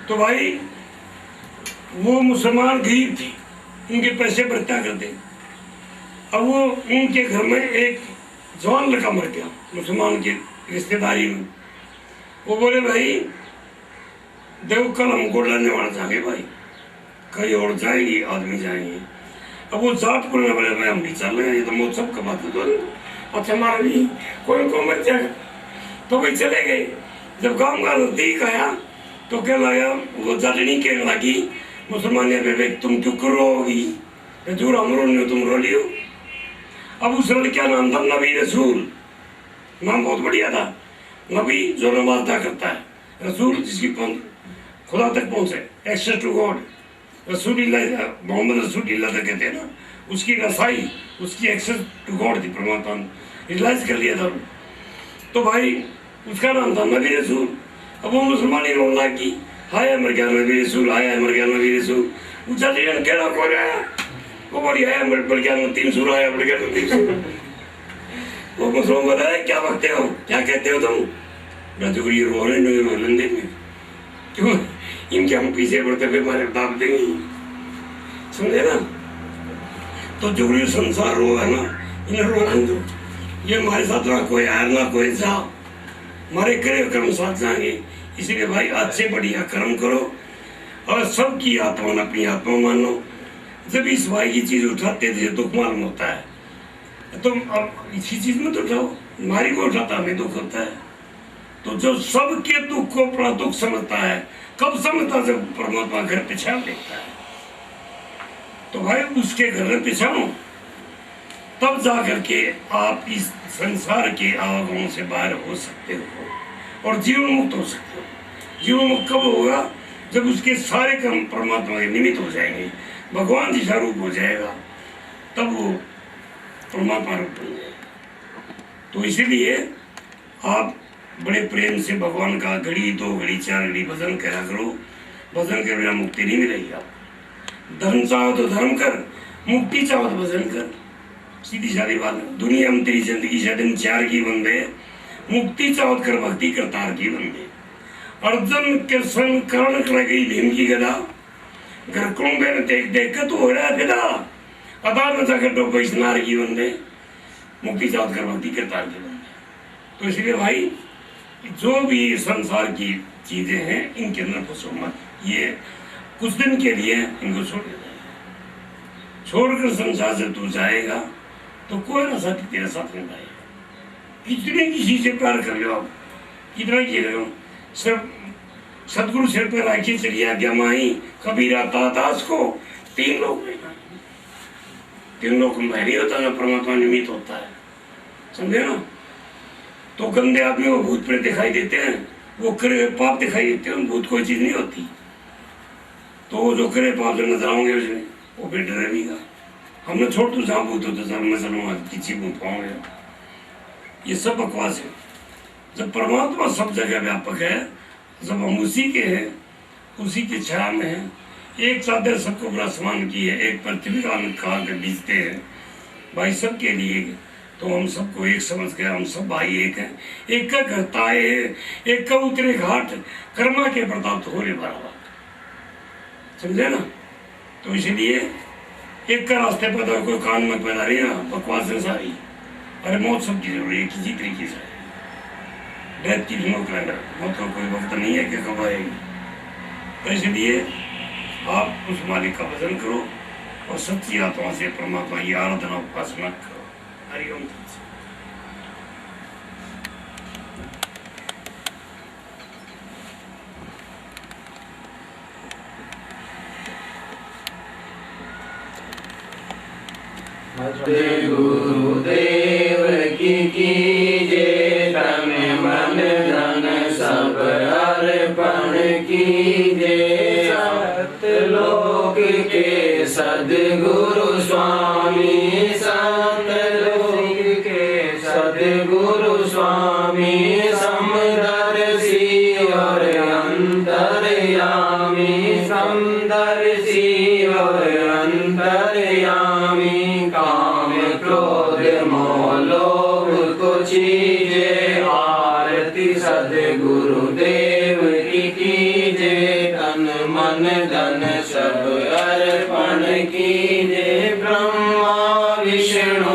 तो भाई वो मुसलमान गरीब थे, उनके पैसे बर्ता करते, अब वो उनके घर में एक जवान लड़का मर गया मुसलमान की रिश्तेदारी में। वो बोले भाई देखो कल हम गोड़ लेने वाला जाएंगे भाई, कहीं और जाएंगे आदमी जाएंगे। अब वो जाट बोलने वाले भाई हम भी चल रहे हैं, ये तो मौत सब कमाते तो अच्छा हमारा भी कोई को मत जाएगा। तो भाई चले गए। जब गाँव का नजदीक आया तो क्या लगा, वो जाटनी कहने लगी मुसलमान ने तुम क्यों करोगी जूर हमरो ने तुम रो लियो। अब उस लड़के का नाम था नबी रसूल, नाम बहुत बढ़िया था। नबी जो नमाज अदा करता है, रसूल जिसकी खुदा तक पहुंचे, एक्सेस टू गॉड। रसूलिल्लाह मोहम्मद रसूलिल्लाह तक कहते हैं ना, उसकी रसाई उसकी एक्सेस टू गॉड थी, परमात्मा रियलाइज कर लिया था। तो भाई उसका नाम था नबी रसूल। अब वो मुसलमान ही रोने लगी, हाय मर गया नबी रसूल, हाय मर गया नबी रसूल। पूछा केड़ा को रहा वो बोली है मर गया 3 सूर आया मर गया 3 सूर। वो मुसलमान बताया क्या बकते हो, क्या कहते हो तुम? मैं तो ये रो रहे नहीं रो लेंगे क्यों, इनके हम पीछे पड़ते फिर हमारे बता देंगे, समझे ना। तो जो ये संसार रो है ना, इन्हें रोने दो। ये हमारे साथ ना कोई आया ना कोई जा, हमारे करे कर्म साथ जाएंगे। इसलिए भाई आज से बढ़िया कर्म करो और सबकी आत्मा अपनी आत्मा मानो। जब इस भाई की चीज उठाते थे दुख मालूम होता है, तुम अब इसी चीज में तो उठाओ, हमारी को उठाता हमें दुख होता है। तो जो सबके दुख को अपना दुख समझता है, कब समझता जब परमात्मा घर पिछाड़ देखता है। तो भाई उसके घर में पिछाड़ो, तब जा करके आप इस संसार के आवागमन से बाहर हो सकते हो और जीवन मुक्त हो सकते हो। जीवन मुक्त कब होगा? जब उसके सारे कर्म परमात्मा के निमित्त हो जाएंगे, भगवान जैसा रूप हो जाएगा, तब वो परमात्मा रूप बन जाएगा। तो इसीलिए आप बड़े प्रेम से भगवान का घड़ी 2 घड़ी 4 घड़ी भजन करा करो। भजन के बिना मुक्ति नहीं मिलेगी। आप धर्म चाहो तो धर्म कर, मुक्ति चाहो तो भजन कर, सीधी सादी बात है। दुनिया में तेरी जिंदगी शायद 4 की बन गए, मुक्ति चाहो कर भक्ति करतार की बन गए। अर्जुन के संग कर्ण कर गई भीम की गदा, घर कुंभे में देख देख कर तो हो रहा है फिदा। अदार में जाकर डोबो इस नार की बन गए, मुक्ति चाहो कर भक्ति करतार की बन गए। तो इसलिए भाई जो भी संसार की चीजें हैं इनके अंदर फंसो मत। ये कुछ दिन के लिए इनको छोड़ देना, छोड़कर संसार से तू जाएगा तो कोई ना साथी तेरे साथ में आएगा। कितने किसी से प्यार कर लो आप, कितना किए हो, सिर्फ सदगुरु सिर पर राखी चली आज्ञा माही, कबीरा दास को 3 लोग में 3 लोग में नहीं होता ना, परमात्मा निमित्त होता है, समझे ना। तो गंदे आदमी को भूत प्रेत दिखाई देते हैं, वो करे पाप दिखाई देते हैं, भूत कोई चीज नहीं होती। तो वो जो करे पाप जो नजर आओगे उसमें वो फिर डरेगा। हमने छोड़ तू जहाँ भूत होते जब मैं चलूँगा किसी भूत पाऊंगे, ये सब बकवास है। जब परमात्मा सब जगह व्यापक है, जब हम उसी के हैं, उसी की छाया में हैं, एक चादर सबको बड़ा समान की है, एक पृथ्वी का कहा के बीजते हैं भाई सबके लिए। तो हम सबको एक समझ गए, हम सब भाई एक हैं, एक का घर ताए, एक का उतरे घाट, कर्मा के प्रताप तो हो रहे बराबर, समझे ना। तो इसलिए एक का रास्ते पैदा कोई कान में पैदा नहीं ना, बकवास है सारी। अरे मौत सबकी जरूरी है किसी तरीके से, डेथ की नो कैलेंडर, मौत का कोई वक्त नहीं है कि कब आएगी। तो इसलिए आप उस मालिक का भजन करो और सच्ची आत्मा से परमात्मा की आराधना उपासना करो। हरिओम। गुरुदेव की कीजे, तन मन धन सब अर्पण कीजे। सतलोक के सद्गुरु स्वामी, सतलोक के सद्गुरु स्वामी, समदर्शी और अंतर्यामी, समदर्शी और अंतर्यामी। काम क्रोध मोह लोभ को चीजे, आरती सद्गुरुदेव की कीजे। तन मन धन सब अर्पण कीजे। ब्रह्मा विष्णु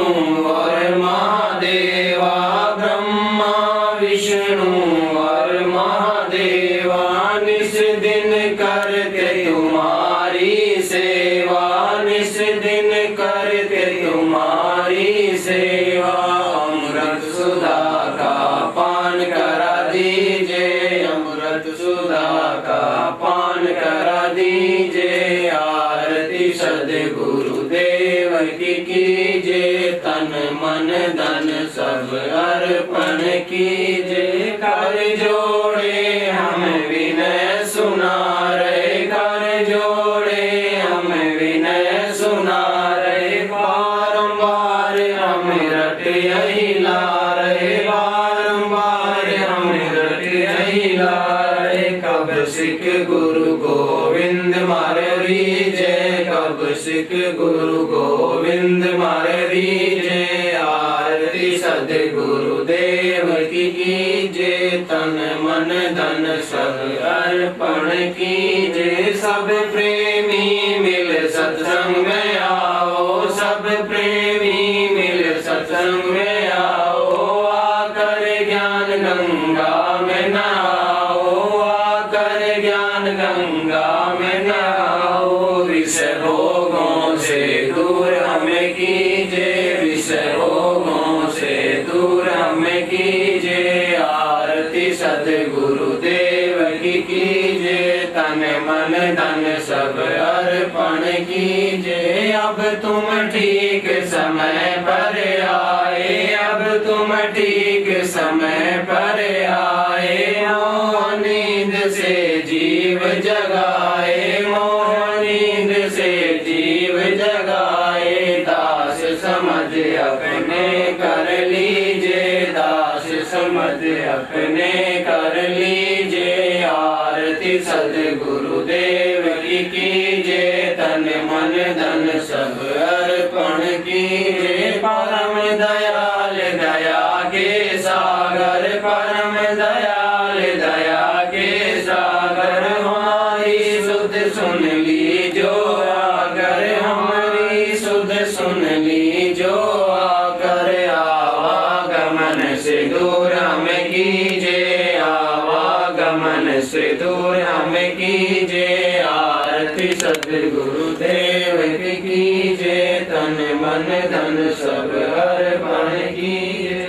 अर्पण कीजे। कर जोड़े हम विनय सुना रहे, कर जोड़े हम विनय सुना रहे। बारंबार हम रट यही ला रहे, बारंबार हम रट यही ला रहे। कब सिख गुरु गोविंद मारे रीजे, कब सिख गुरु गोविंद मारे रीजे। आरती सद्गुरु देव की कीजे, तन मन धन सब अर्पण कीजे। सब प्रेमी मिल सत्संग में आओ, सब प्रेमी मिल सत्संग में आओ। आकर ज्ञान गंगा में नहाओ, आकर ज्ञान गंगा में नहाओ। विषय भोगों से दूर हमें कीजे, विषय भोगों से दूर हमें कीजे। आरती सद्गुरु देव की कीजे, तन मन धन सब अर्पण कीजे। अब तुम ठीक समय पर आए, अब तुम ठीक समय पर आए। मोह नींद से जीव जगाए, मोह नींद से जीव जगाए। दास समझ अपने कर लीजे, दास समझ अपने कर लीजे। आरती सद्गुरु देव की कीजे, तन मन धन सब अर्पण कीजे। परम दयाल दया के सागर, परम दयाल दया के सागर। हमारी सुध सुन ली जो आकर, हमारी सुध सुन ली जो आकर। आवागमन से दूर हमें कीजे, आवागमन से दूर हमें कीजे। आरती सद्गुरु देव की कीजे, तन मन धन सब अर्पण कीजे।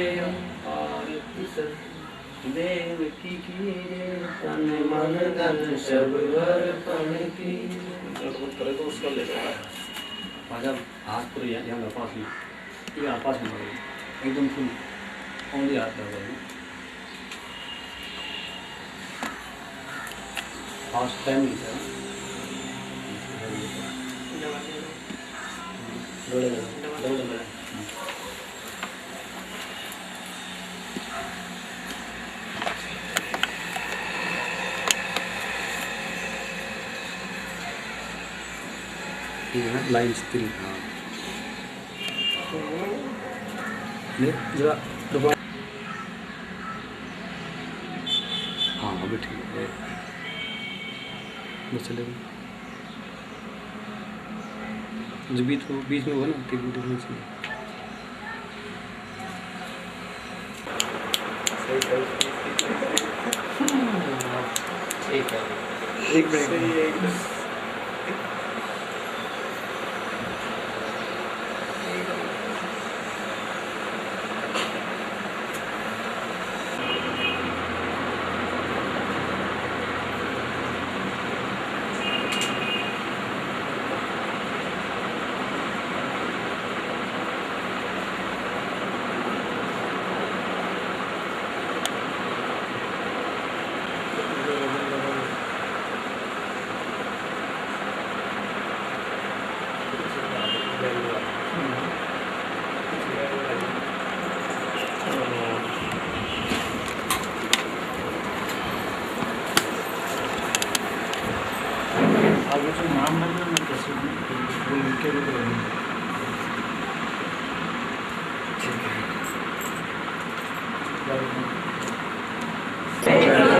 आरती सद्गुरुदेव की कीजे, तन मन धन सब अर्पण कीजे। करे तो उसका ले जब हाथ पूरे यहाँ पास ही यहाँ पास में एकदम फुल ओनली हाथ कर रहे हैं। फास्ट टाइम नहीं सर, लाइन स्टिल जरा रुको। हाँ अभी ठीक है, बस चलेगा। जो बीच में हुआ ना टिक डिफरेंस में एक मिनट नाम नहीं कैसे उनके भी ठीक है।